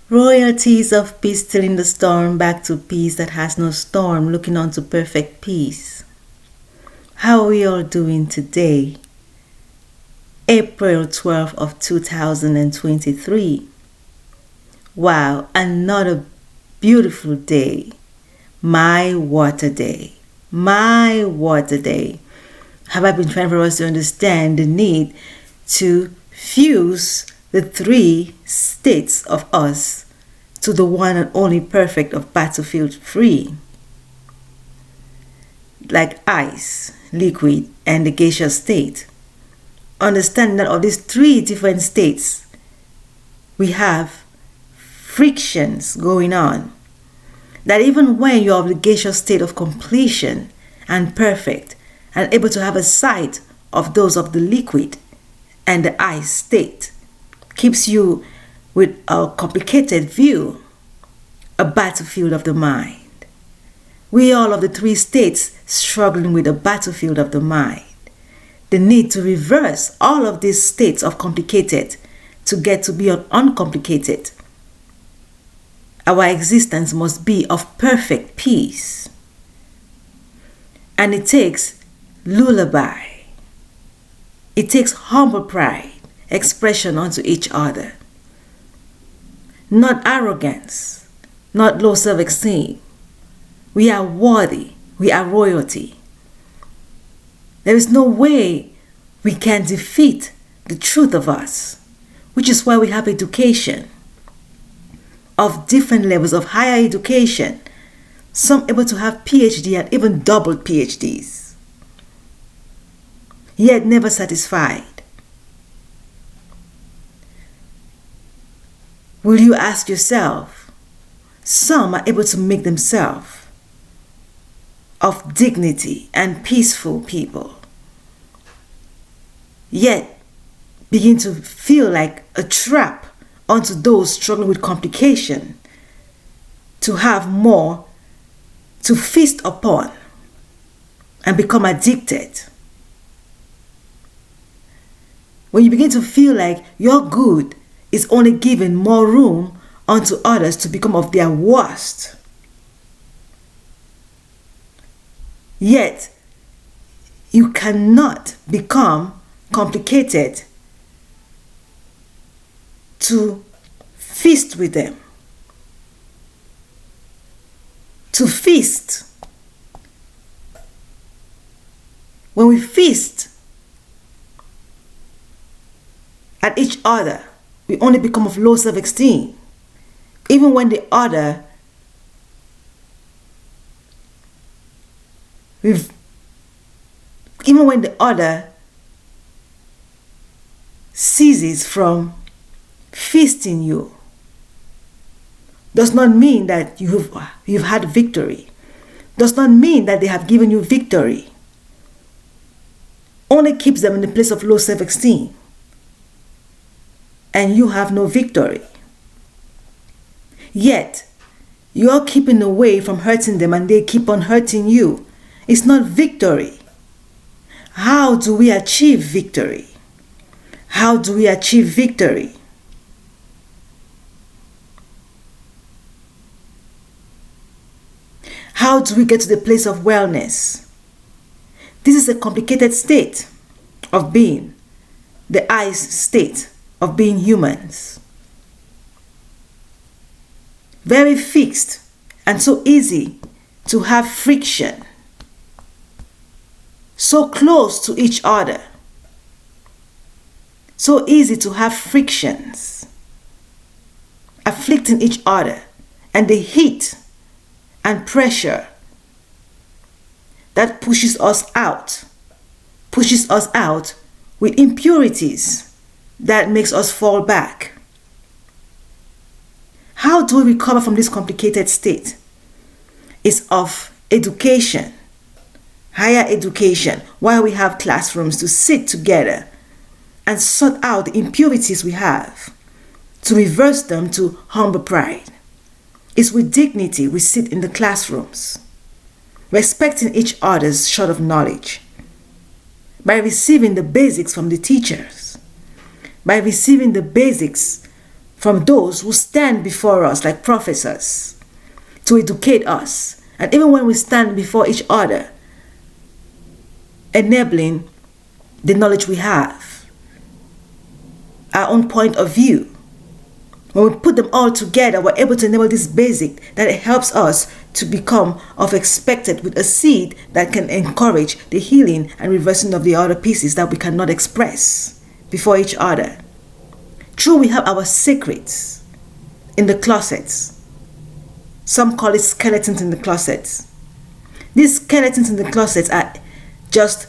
Royalties of peace, stilling the storm, back to peace that has no storm, looking on to perfect peace. How are we all doing today? April 12th of 2023. Wow, another beautiful day. My water day. My water day. Have I been trying for us to understand the need to fuse the three states of us to the one and only perfect of battlefield free, like ice, liquid, and the gaseous state. Understanding that of these three different states, we have frictions going on. That even when you're of the gaseous state of completion and perfect, and able to have a sight of those of the liquid and the ice state, keeps you with a complicated view, a battlefield of the mind. We all of the three states struggling with a battlefield of the mind. The need to reverse all of these states of complicated to get to be uncomplicated. Our existence must be of perfect peace. And it takes lullaby. It takes humble pride, expression unto each other. Not arrogance, not low self-esteem. We are worthy. We are royalty. There is no way we can defeat the truth of us, which is why we have education of different levels of higher education, some able to have PhD and even double PhDs, yet never satisfied. Will you ask yourself, some are able to make themselves of dignity and peaceful people, yet begin to feel like a trap onto those struggling with complication, to have more to feast upon and become addicted. When you begin to feel like your good is only giving more room unto others to become of their worst, yet you cannot become complicated to feast with them. To feast. When we feast at each other, we only become of low self-esteem. Even when the other ceases from feasting you, does not mean that you've had victory. Does not mean that they have given you victory. Only keeps them in the place of low self-esteem. And you have no victory. Yet, you're keeping away from hurting them and they keep on hurting you. It's not victory. How do we achieve victory? How do we achieve victory? How do we get to the place of wellness? This is a complicated state of being, the ice state of being humans. Very fixed and so easy to have friction. So close to each other. So easy to have frictions, afflicting each other, and the heat and pressure that pushes us out with impurities that makes us fall back. How do we recover from this complicated state? It's of education, higher education, while we have classrooms to sit together and sort out the impurities we have, to reverse them to humble pride. It's with dignity we sit in the classrooms, respecting each other's short of knowledge, by receiving the basics from the teachers, by receiving the basics from those who stand before us like professors to educate us. And even when we stand before each other, enabling the knowledge we have, our own point of view. When we put them all together, we're able to enable this basic that it helps us to become of expected with a seed that can encourage the healing and reversing of the other pieces that we cannot express before each other. True, we have our secrets in the closets. Some call it skeletons in the closets. These skeletons in the closets are just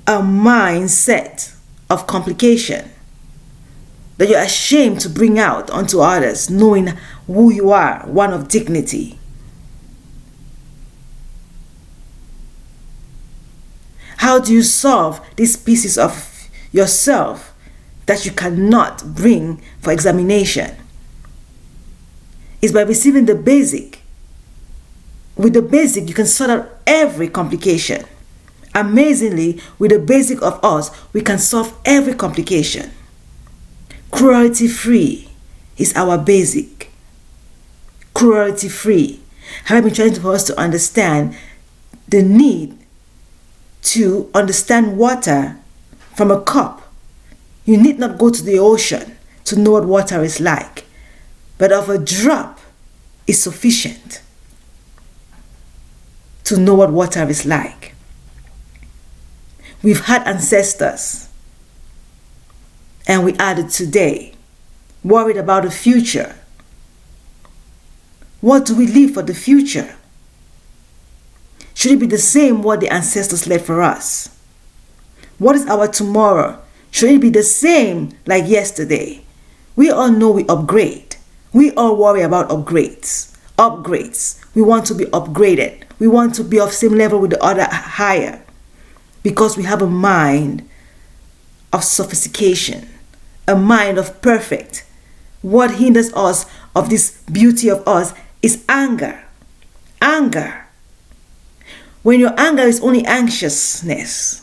a mindset of complication that you're ashamed to bring out onto others, knowing who you are, one of dignity. How do you solve these pieces of yourself that you cannot bring for examination? It's by receiving the basic. With the basic, you can sort out every complication. Amazingly, with the basic of us, we can solve every complication. Cruelty-free is our basic. Cruelty-free. Have I been trying for us to understand the need to understand water from a cup? You need not go to the ocean to know what water is like, but of a drop is sufficient to know what water is like. We've had ancestors, and we added today, worried about the future. What do we leave for the future? Should it be the same what the ancestors left for us? What is our tomorrow? Should it be the same like yesterday? We all know we upgrade. We all worry about upgrades. Upgrades. We want to be upgraded. We want to be of same level with the other higher. Because we have a mind of sophistication, a mind of perfect. What hinders us of this beauty of us is anger. Anger. When your anger is only anxiousness,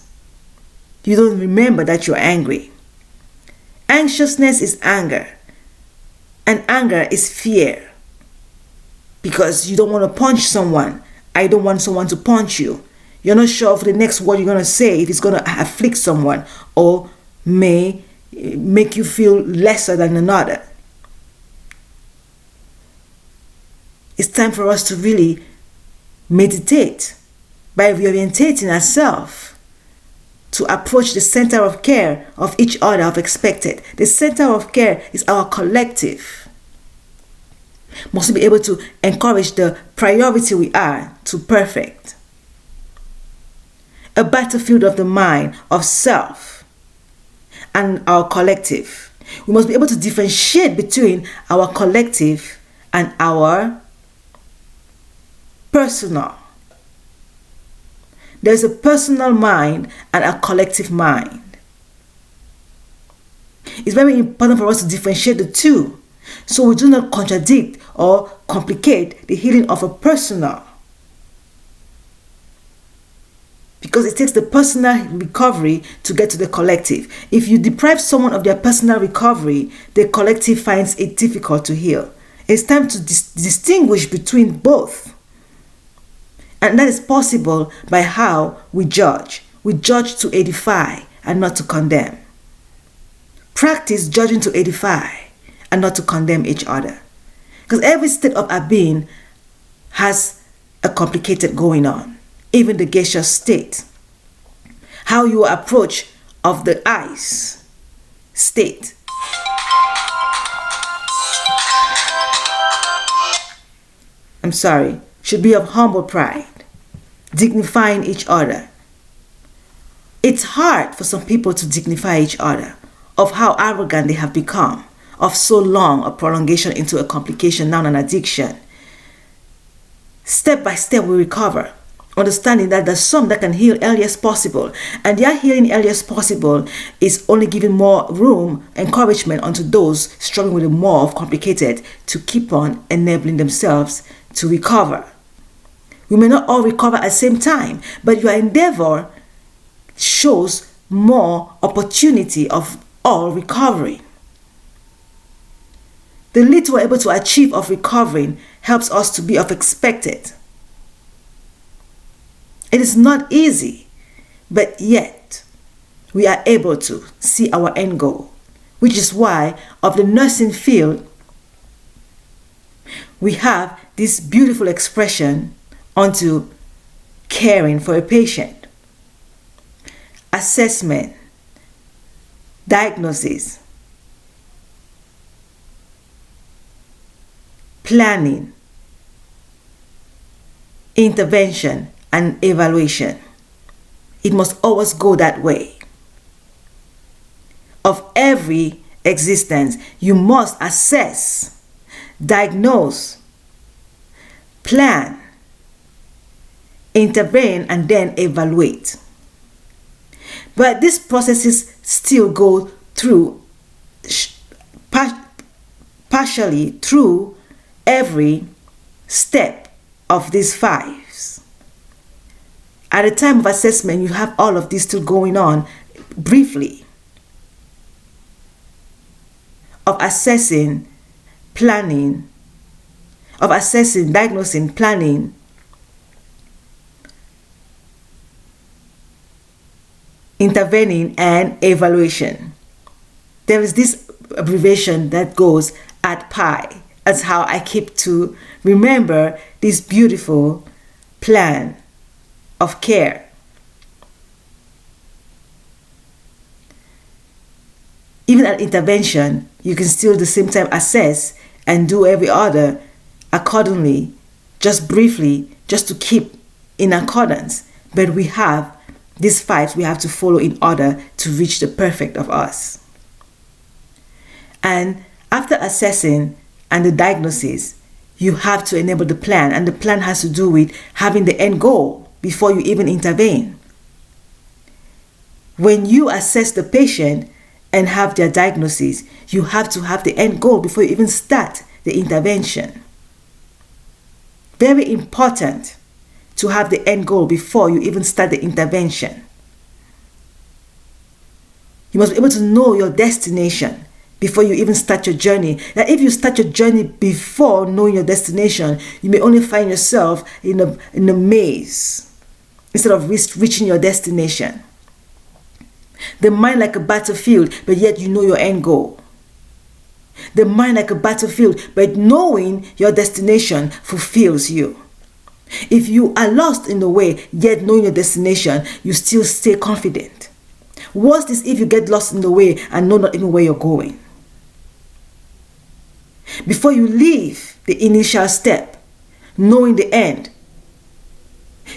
you don't remember that you're angry. Anxiousness is anger, and anger is fear. Because you don't want to punch someone. I don't want someone to punch you. You're not sure of the next word you're going to say, if it's going to afflict someone or may make you feel lesser than another. It's time for us to really meditate by reorientating ourselves to approach the center of care of each other of expected. The center of care is our collective. Must be able to encourage the priority we are to perfect. A battlefield of the mind, of self, and our collective. We must be able to differentiate between our collective and our personal. There's a personal mind and a collective mind. It's very important for us to differentiate the two, so we do not contradict or complicate the healing of a personal. Because it takes the personal recovery to get to the collective. If you deprive someone of their personal recovery, the collective finds it difficult to heal. It's time to distinguish between both. And that is possible by how we judge. We judge to edify and not to condemn. Practice judging to edify and not to condemn each other. Because every state of our being has a complicated going on. Even the gaseous state. How you approach of the ice state. Should be of humble pride. Dignifying each other. It's hard for some people to dignify each other of how arrogant they have become, of so long a prolongation into a complication, now an addiction. Step by step we recover, understanding that there's some that can heal earliest possible, and their healing earliest possible is only giving more room, encouragement unto those struggling with the more of complicated to keep on enabling themselves to recover. We may not all recover at the same time, but your endeavor shows more opportunity of all recovery. The little we're able to achieve of recovering helps us to be of expected. It is not easy, but yet we are able to see our end goal, which is why of the nursing field, we have this beautiful expression onto caring for a patient. Assessment, diagnosis, planning, intervention, and evaluation. It must always go that way. Of every existence, you must assess, diagnose, plan, intervene, and then evaluate. But these processes still go through partially through every step of these 5s. At the time of assessment, you have all of this still going on briefly. Of assessing, planning, of assessing, diagnosing, planning, intervening, and evaluation. There is this abbreviation that goes APRIL. That's how I keep to remember this beautiful plan of care. Even at intervention, you can still at the same time assess and do every other accordingly, just briefly, just to keep in accordance. But we have these 5s we have to follow in order to reach the perfect of us. And after assessing and the diagnosis, you have to enable the plan, and the plan has to do with having the end goal before you even intervene. When you assess the patient and have their diagnosis, you have to have the end goal before you even start the intervention. Very important to have the end goal before you even start the intervention. You must be able to know your destination before you even start your journey. Now, if you start your journey before knowing your destination, you may only find yourself in a maze instead of reaching your destination. The mind like a battlefield, but yet you know your end goal. The mind like a battlefield, but knowing your destination fulfills you. If you are lost in the way, yet knowing your destination, you still stay confident. Worst is if you get lost in the way and know not even where you're going. Before you leave the initial step, knowing the end,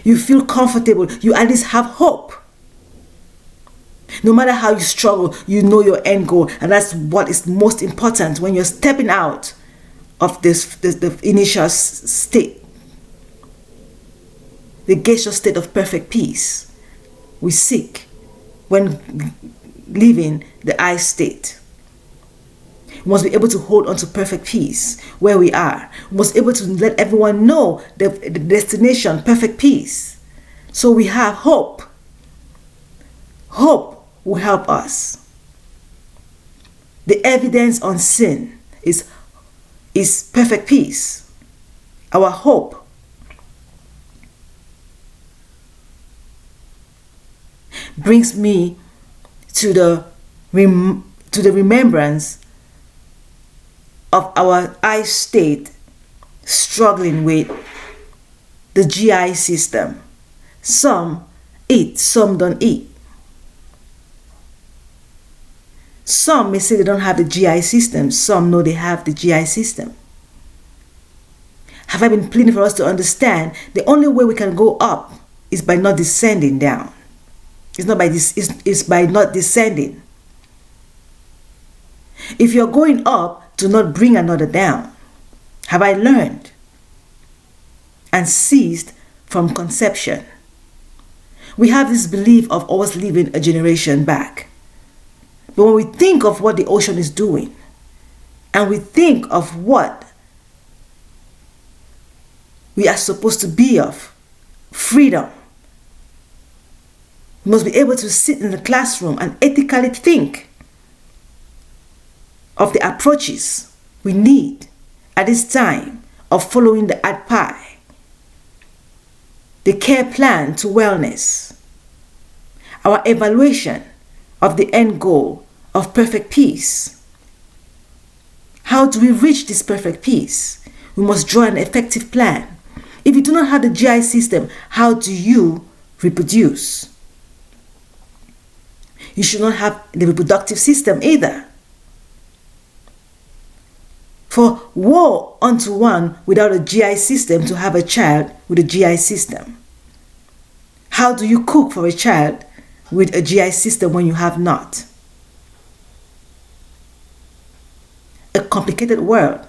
you feel comfortable, you at least have hope. No matter how you struggle, you know your end goal, and that's what is most important when you're stepping out of the initial state, the gaseous state of perfect peace we seek when leaving the I state. We must be able to hold on to perfect peace where we are. We must be able to let everyone know the destination, perfect peace. So we have hope. Hope will help us. The evidence on sin is perfect peace. Our hope. Brings me to the remembrance of our I state struggling with the GI system. Some eat, some don't eat. Some may say they don't have the GI system. Some know they have the GI system. Have I been pleading for us to understand the only way we can go up is by not descending down. It's not by this. It's by not descending. If you're going up, do not bring another down. Have I learned and ceased from conception? We have this belief of always leaving a generation back. But when we think of what the ocean is doing, and we think of what we are supposed to be of, freedom, we must be able to sit in the classroom and ethically think of the approaches we need at this time of following the APRIL, the care plan to wellness, our evaluation of the end goal of perfect peace. How do we reach this perfect peace? We must draw an effective plan. If you do not have the GI system, how do you reproduce? You should not have the reproductive system either. For woe unto one without a GI system to have a child with a GI system. How do you cook for a child with a GI system when you have not? A complicated world.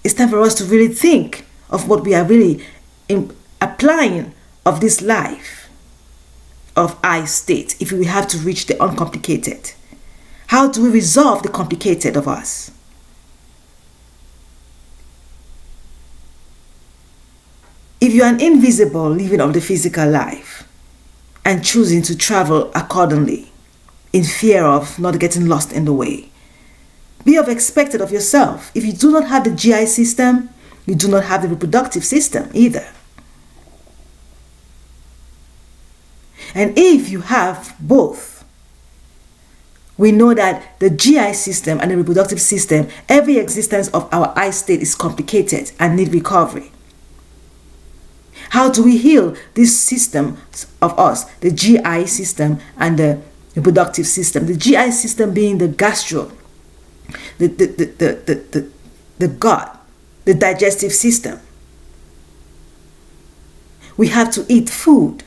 It's time for us to really think of what we are really applying of this life of I state if we have to reach the uncomplicated. How do we resolve the complicated of us? If you are an invisible living of the physical life and choosing to travel accordingly in fear of not getting lost in the way, be expected of yourself. If you do not have the GI system, you do not have the reproductive system either. And if you have both, we know that the GI system and the reproductive system, every existence of our I state is complicated and need recovery. How do we heal this system of us, the GI system and the reproductive system? The GI system being the gastro, the gut, the digestive system. We have to eat food.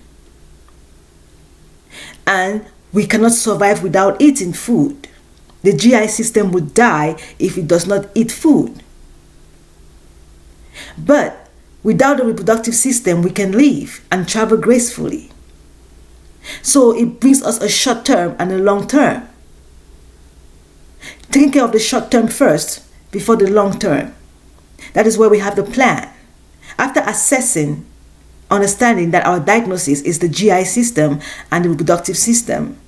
And we cannot survive without eating food. The GI system would die if it does not eat food. But without the reproductive system, we can live and travel gracefully. So it brings us a short term and a long term. Taking care of the short term first before the long term. That is where we have the plan. After assessing, understanding that our diagnosis is the GI system and the reproductive system,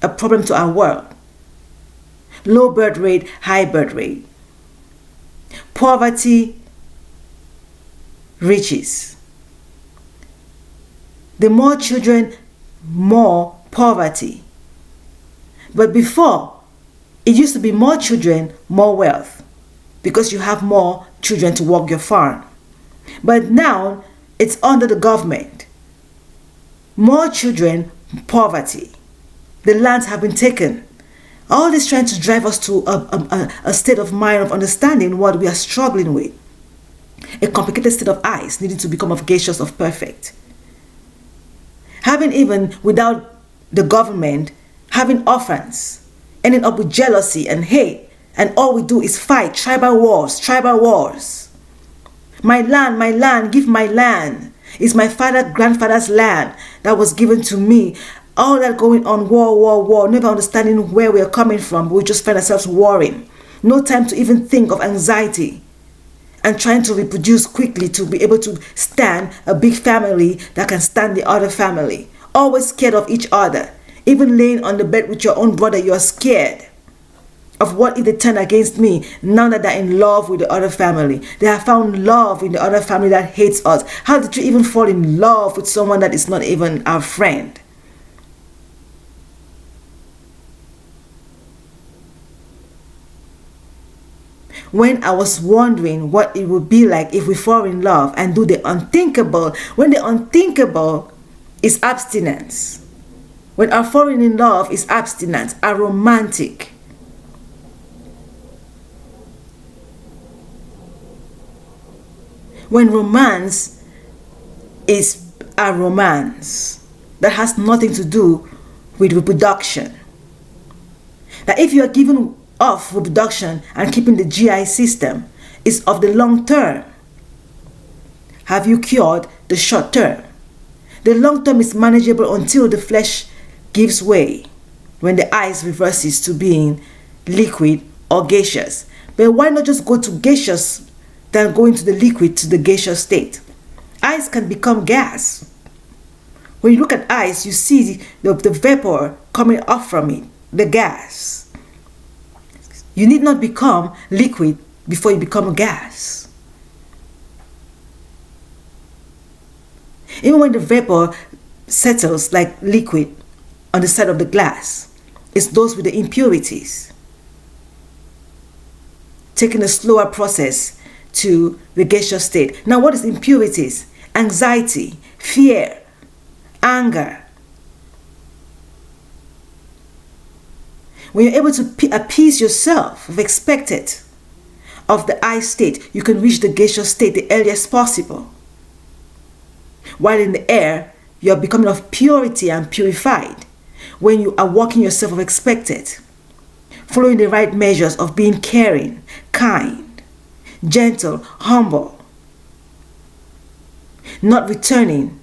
a problem to our world. Low birth rate, high birth rate. Poverty, riches. The more children, more poverty. But before, it used to be more children, more wealth, because you have more children to work your farm. But now, it's under the government. More children, poverty. The lands have been taken. All this trying to drive us to a state of mind of understanding what we are struggling with. A complicated state of eyes needing to become of gaseous of perfect. Having even without the government, having orphans, ending up with jealousy and hate, and all we do is fight tribal wars, tribal wars. My land, give my land. It's my grandfather's land that was given to me. All that going on, war, never understanding where we are coming from. We just find ourselves warring. No time to even think of anxiety and trying to reproduce quickly to be able to stand a big family that can stand the other family. Always scared of each other. Even laying on the bed with your own brother, you are scared of what if they turn against me now that they're in love with the other family. They have found love in the other family that hates us. How did you even fall in love with someone that is not even our friend? When I was wondering what it would be like if we fall in love and do the unthinkable, when the unthinkable is abstinence. When our falling in love is abstinence, our romantic. When romance is a romance that has nothing to do with reproduction. That if you are given off reproduction and keeping the GI system is of the long term. Have you cured the short term? The long term is manageable until the flesh gives way, when the ice reverses to being liquid or gaseous. But why not just go to gaseous than go into the liquid to the gaseous state? Ice can become gas. When you look at ice, you see the vapor coming off from it, the gas. You need not become liquid before you become a gas. Even when the vapor settles like liquid on the side of the glass, it's those with the impurities, taking a slower process to the gaseous state. Now, what is impurities? Anxiety, fear, anger. When you're able to appease yourself of expected of the I state, you can reach the gaseous state the earliest possible. While in the air, you're becoming of purity and purified when you are walking yourself of expected, following the right measures of being caring, kind, gentle, humble, not returning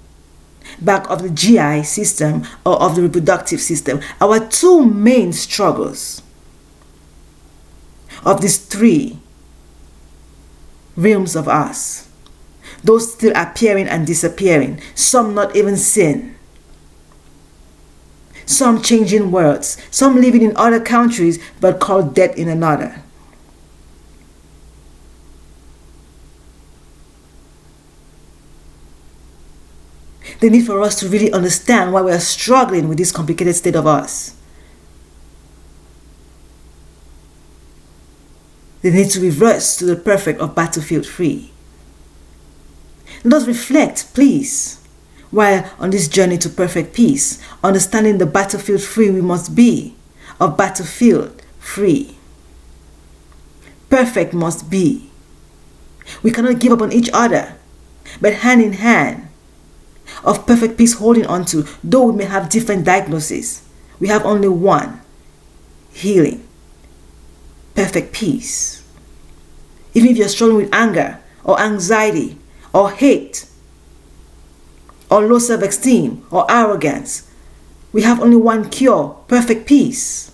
back of the GI system or of the reproductive system. Our two main struggles of these three realms of us, those still appearing and disappearing, some not even seen, some changing words, some living in other countries but called dead in another. The need for us to really understand why we are struggling with this complicated state of us. The need to reverse to the perfect of battlefield free. Let us reflect, please, while on this journey to perfect peace, understanding the battlefield free we must be, of battlefield free. Perfect must be. We cannot give up on each other, but hand in hand, of perfect peace holding on to, though we may have different diagnoses, we have only one: healing, perfect peace. Even if you're struggling with anger or anxiety or hate or low self-esteem or arrogance, we have only one cure: perfect peace.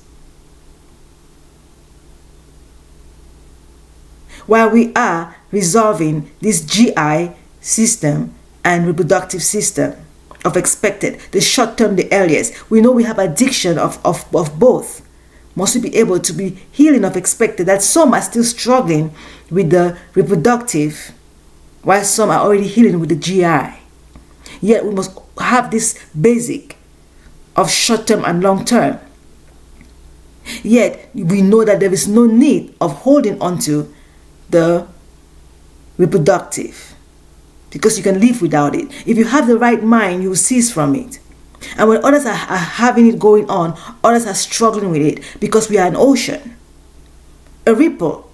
While we are resolving this GI system and reproductive system of expected, the short term, the earliest, we know we have addiction of both. Must we be able to be healing of expected, that some are still struggling with the reproductive, while some are already healing with the GI. Yet we must have this basic of short term and long term. Yet we know that there is no need of holding on to the reproductive, because you can live without it. If you have the right mind, you will cease from it. And when others are having it going on, others are struggling with it, because we are an ocean. A ripple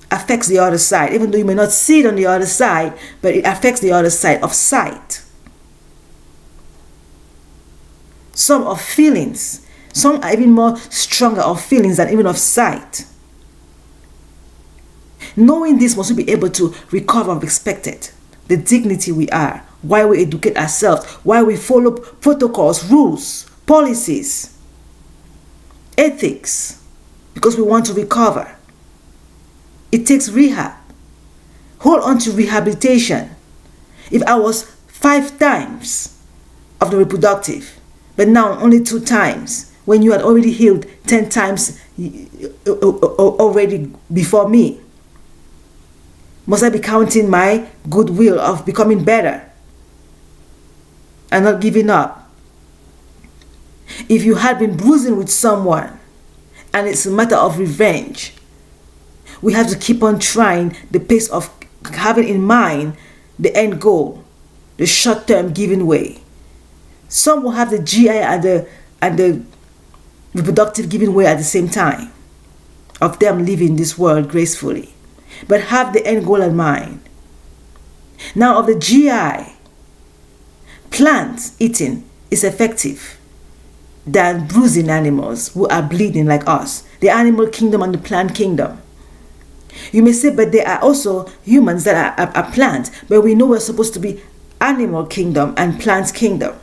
affects the other side, even though you may not see it on the other side, but it affects the other side of sight. Some of feelings, some are even more stronger of feelings than even of sight. Knowing this, must we be able to recover of expected, the dignity we are, why we educate ourselves, why we follow protocols, rules, policies, ethics, because we want to recover. It takes rehab. Hold on to rehabilitation. If I was 5 times of the reproductive, but now only 2 times, when you had already healed 10 times already before me, must I be counting my goodwill of becoming better and not giving up? If you had been bruising with someone and it's a matter of revenge, we have to keep on trying the pace of having in mind the end goal, the short-term giving way. Some will have the GI and the reproductive giving way at the same time, of them living this world gracefully, but have the end goal in mind. Now, of the GI, plant eating is effective than bruising animals who are bleeding like us, the animal kingdom and the plant kingdom. You may say, but there are also humans that are plants, but we know we're supposed to be animal kingdom and plant kingdom.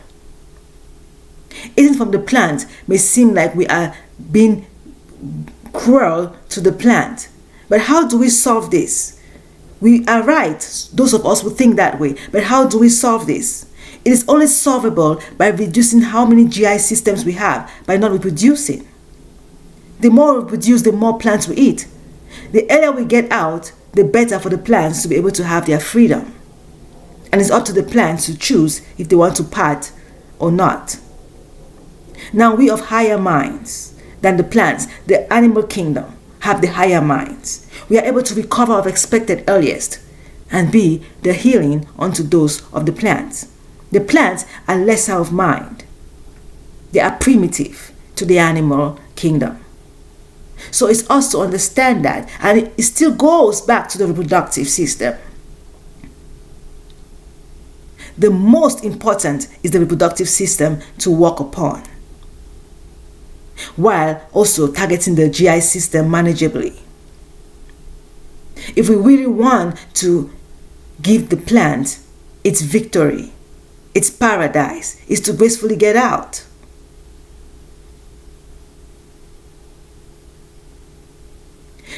Eating from the plant may seem like we are being cruel to the plant. But how do we solve this? We are right, those of us who think that way. But how do we solve this? It is only solvable by reducing how many GI systems we have, by not reproducing. The more we produce, the more plants we eat. The earlier we get out, the better for the plants to be able to have their freedom. And it's up to the plants to choose if they want to part or not. Now we of higher minds than the plants, the animal kingdom, have the higher minds. We are able to recover of expected earliest and be the healing unto those of the plants. The plants are lesser of mind. They are primitive to the animal kingdom. So it's us to understand that, and it still goes back to the reproductive system. The most important is the reproductive system to work upon, while also targeting the GI system manageably. If we really want to give the plant its victory, its paradise, is to gracefully get out.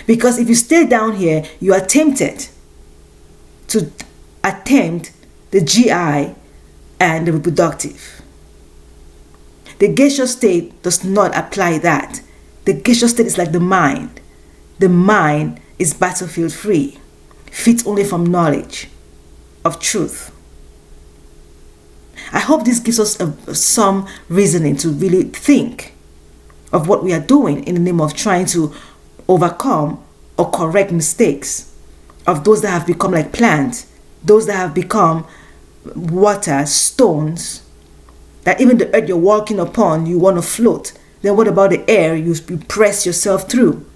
Because if you stay down here, you are tempted to attempt the GI and the reproductive. The gaseous state does not apply that. The gaseous state is like the mind. The mind is battlefield free, fit only from knowledge of truth. I hope this gives us some reasoning to really think of what we are doing in the name of trying to overcome or correct mistakes of those that have become like plants, those that have become water, stones, that even the earth you're walking upon, you want to float. Then what about the air you press yourself through?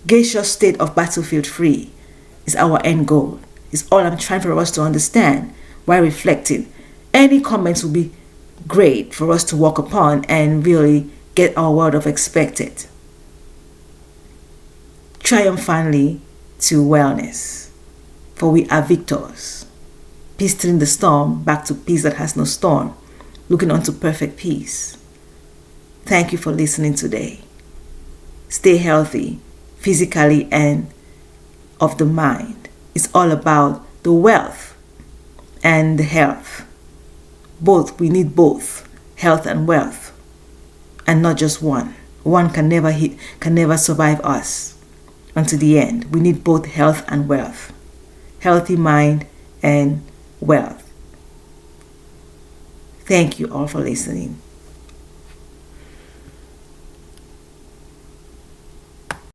Gaseous state of battlefield free is our end goal. It's all I'm trying for us to understand while reflecting. Any comments will be great for us to walk upon and really get our word of expected. Triumphantly to wellness, for we are victors. Peace tilling the storm back to peace that has no storm, looking unto perfect peace. Thank you for listening today. Stay healthy, physically and of the mind. It's all about the wealth and the health. Both, we need both, health and wealth, and not just one. One can never survive us until the end. We need both health and wealth. Healthy mind and wealth. Thank you all for listening.